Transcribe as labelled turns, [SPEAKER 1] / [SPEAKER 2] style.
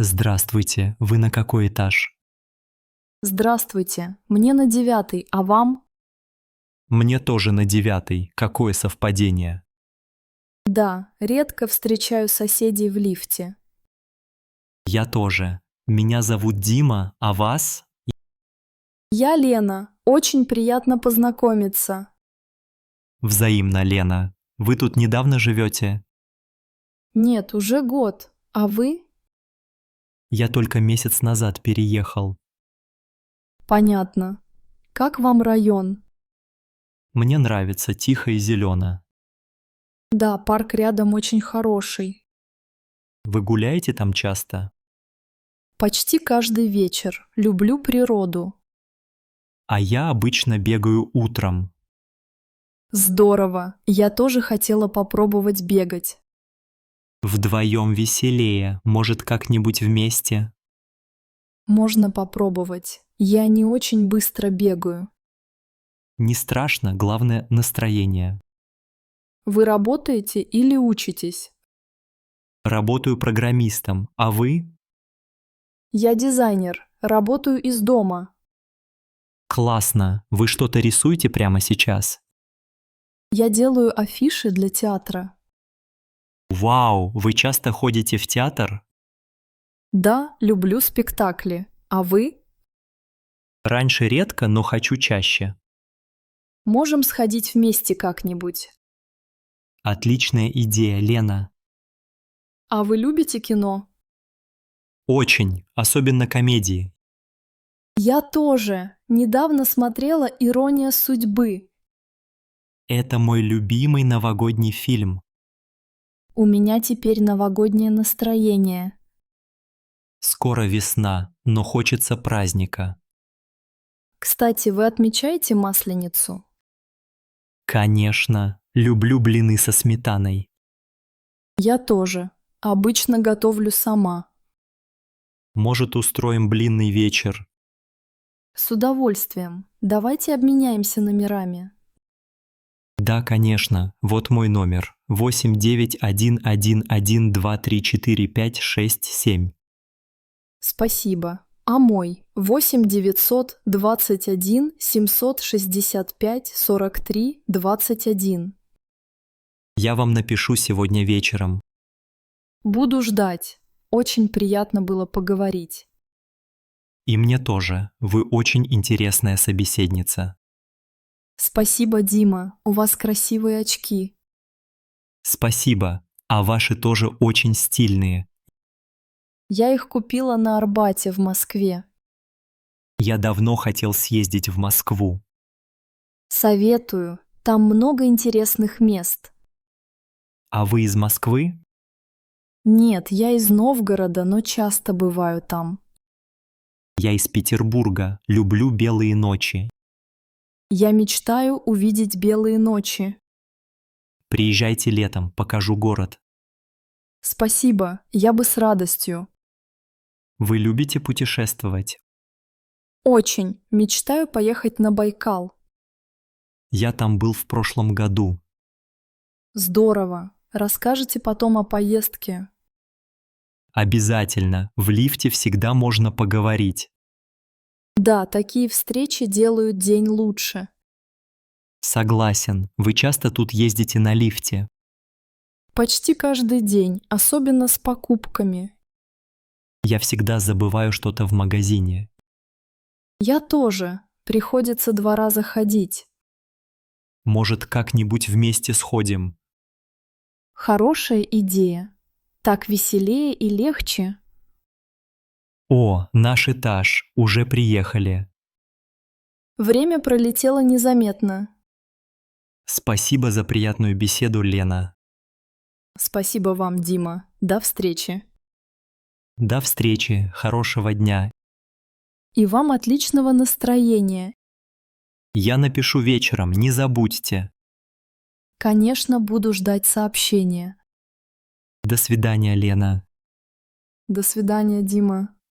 [SPEAKER 1] Здравствуйте, вы на какой этаж?
[SPEAKER 2] Здравствуйте, мне на 9, а вам?
[SPEAKER 1] Мне тоже на 9. Какое совпадение?
[SPEAKER 2] Да, редко встречаю соседей в лифте.
[SPEAKER 1] Я тоже. Меня зовут Дима, а вас?
[SPEAKER 2] Я Лена, очень приятно познакомиться.
[SPEAKER 1] Взаимно, Лена. Вы тут недавно живете?
[SPEAKER 2] Нет, уже год. А вы?
[SPEAKER 1] Я только месяц назад переехал.
[SPEAKER 2] Понятно. Как вам район?
[SPEAKER 1] Мне нравится, тихо и зелено.
[SPEAKER 2] Да, парк рядом очень хороший.
[SPEAKER 1] Вы гуляете там часто?
[SPEAKER 2] Почти каждый вечер. Люблю природу.
[SPEAKER 1] А я обычно бегаю утром.
[SPEAKER 2] Здорово. Я тоже хотела попробовать бегать.
[SPEAKER 1] Вдвоем веселее, может, как-нибудь вместе?
[SPEAKER 2] Можно попробовать. Я не очень быстро бегаю.
[SPEAKER 1] Не страшно, главное настроение.
[SPEAKER 2] Вы работаете или учитесь?
[SPEAKER 1] Работаю программистом, а вы?
[SPEAKER 2] Я дизайнер, работаю из дома.
[SPEAKER 1] Классно. Вы что-то рисуете прямо сейчас?
[SPEAKER 2] Я делаю афиши для театра.
[SPEAKER 1] Вау, вы часто ходите в театр?
[SPEAKER 2] Да, люблю спектакли. А вы?
[SPEAKER 1] Раньше редко, но хочу чаще.
[SPEAKER 2] Можем сходить вместе как-нибудь.
[SPEAKER 1] Отличная идея, Лена.
[SPEAKER 2] А вы любите кино?
[SPEAKER 1] Очень, особенно комедии.
[SPEAKER 2] Я тоже. Недавно смотрела «Ирония судьбы».
[SPEAKER 1] Это мой любимый новогодний фильм.
[SPEAKER 2] У меня теперь новогоднее настроение.
[SPEAKER 1] Скоро весна, но хочется праздника.
[SPEAKER 2] Кстати, вы отмечаете Масленицу?
[SPEAKER 1] Конечно, люблю блины со сметаной.
[SPEAKER 2] Я тоже. Обычно готовлю сама.
[SPEAKER 1] Может, устроим блинный вечер?
[SPEAKER 2] С удовольствием. Давайте обменяемся номерами.
[SPEAKER 1] Да, конечно. Вот мой номер. 89111234567.
[SPEAKER 2] Спасибо. А мой 8 921 765 43 21.
[SPEAKER 1] Я вам напишу сегодня вечером.
[SPEAKER 2] Буду ждать. Очень приятно было поговорить.
[SPEAKER 1] И мне тоже. Вы очень интересная собеседница.
[SPEAKER 2] Спасибо, Дима. У вас красивые очки.
[SPEAKER 1] Спасибо. А ваши тоже очень стильные.
[SPEAKER 2] Я их купила на Арбате в Москве.
[SPEAKER 1] Я давно хотел съездить в Москву.
[SPEAKER 2] Советую. Там много интересных мест.
[SPEAKER 1] А вы из Москвы?
[SPEAKER 2] Нет, я из Новгорода, но часто бываю там.
[SPEAKER 1] Я из Петербурга. Люблю белые ночи.
[SPEAKER 2] Я мечтаю увидеть белые ночи.
[SPEAKER 1] Приезжайте летом, покажу город.
[SPEAKER 2] Спасибо, я бы с радостью.
[SPEAKER 1] Вы любите путешествовать?
[SPEAKER 2] Очень. Мечтаю поехать на Байкал.
[SPEAKER 1] Я там был в прошлом году.
[SPEAKER 2] Здорово. Расскажете потом о поездке.
[SPEAKER 1] Обязательно. В лифте всегда можно поговорить.
[SPEAKER 2] Да, такие встречи делают день лучше.
[SPEAKER 1] Согласен. Вы часто тут ездите на лифте.
[SPEAKER 2] Почти каждый день, особенно с покупками.
[SPEAKER 1] Я всегда забываю что-то в магазине.
[SPEAKER 2] Я тоже. Приходится 2 раза ходить.
[SPEAKER 1] Может, как-нибудь вместе сходим?
[SPEAKER 2] Хорошая идея. Так веселее и легче.
[SPEAKER 1] О, наш этаж. Уже приехали.
[SPEAKER 2] Время пролетело незаметно.
[SPEAKER 1] Спасибо за приятную беседу, Лена.
[SPEAKER 2] Спасибо вам, Дима. До встречи.
[SPEAKER 1] До встречи. Хорошего дня.
[SPEAKER 2] И вам отличного настроения.
[SPEAKER 1] Я напишу вечером, не забудьте.
[SPEAKER 2] Конечно, буду ждать сообщения.
[SPEAKER 1] До свидания, Лена.
[SPEAKER 2] До свидания, Дима.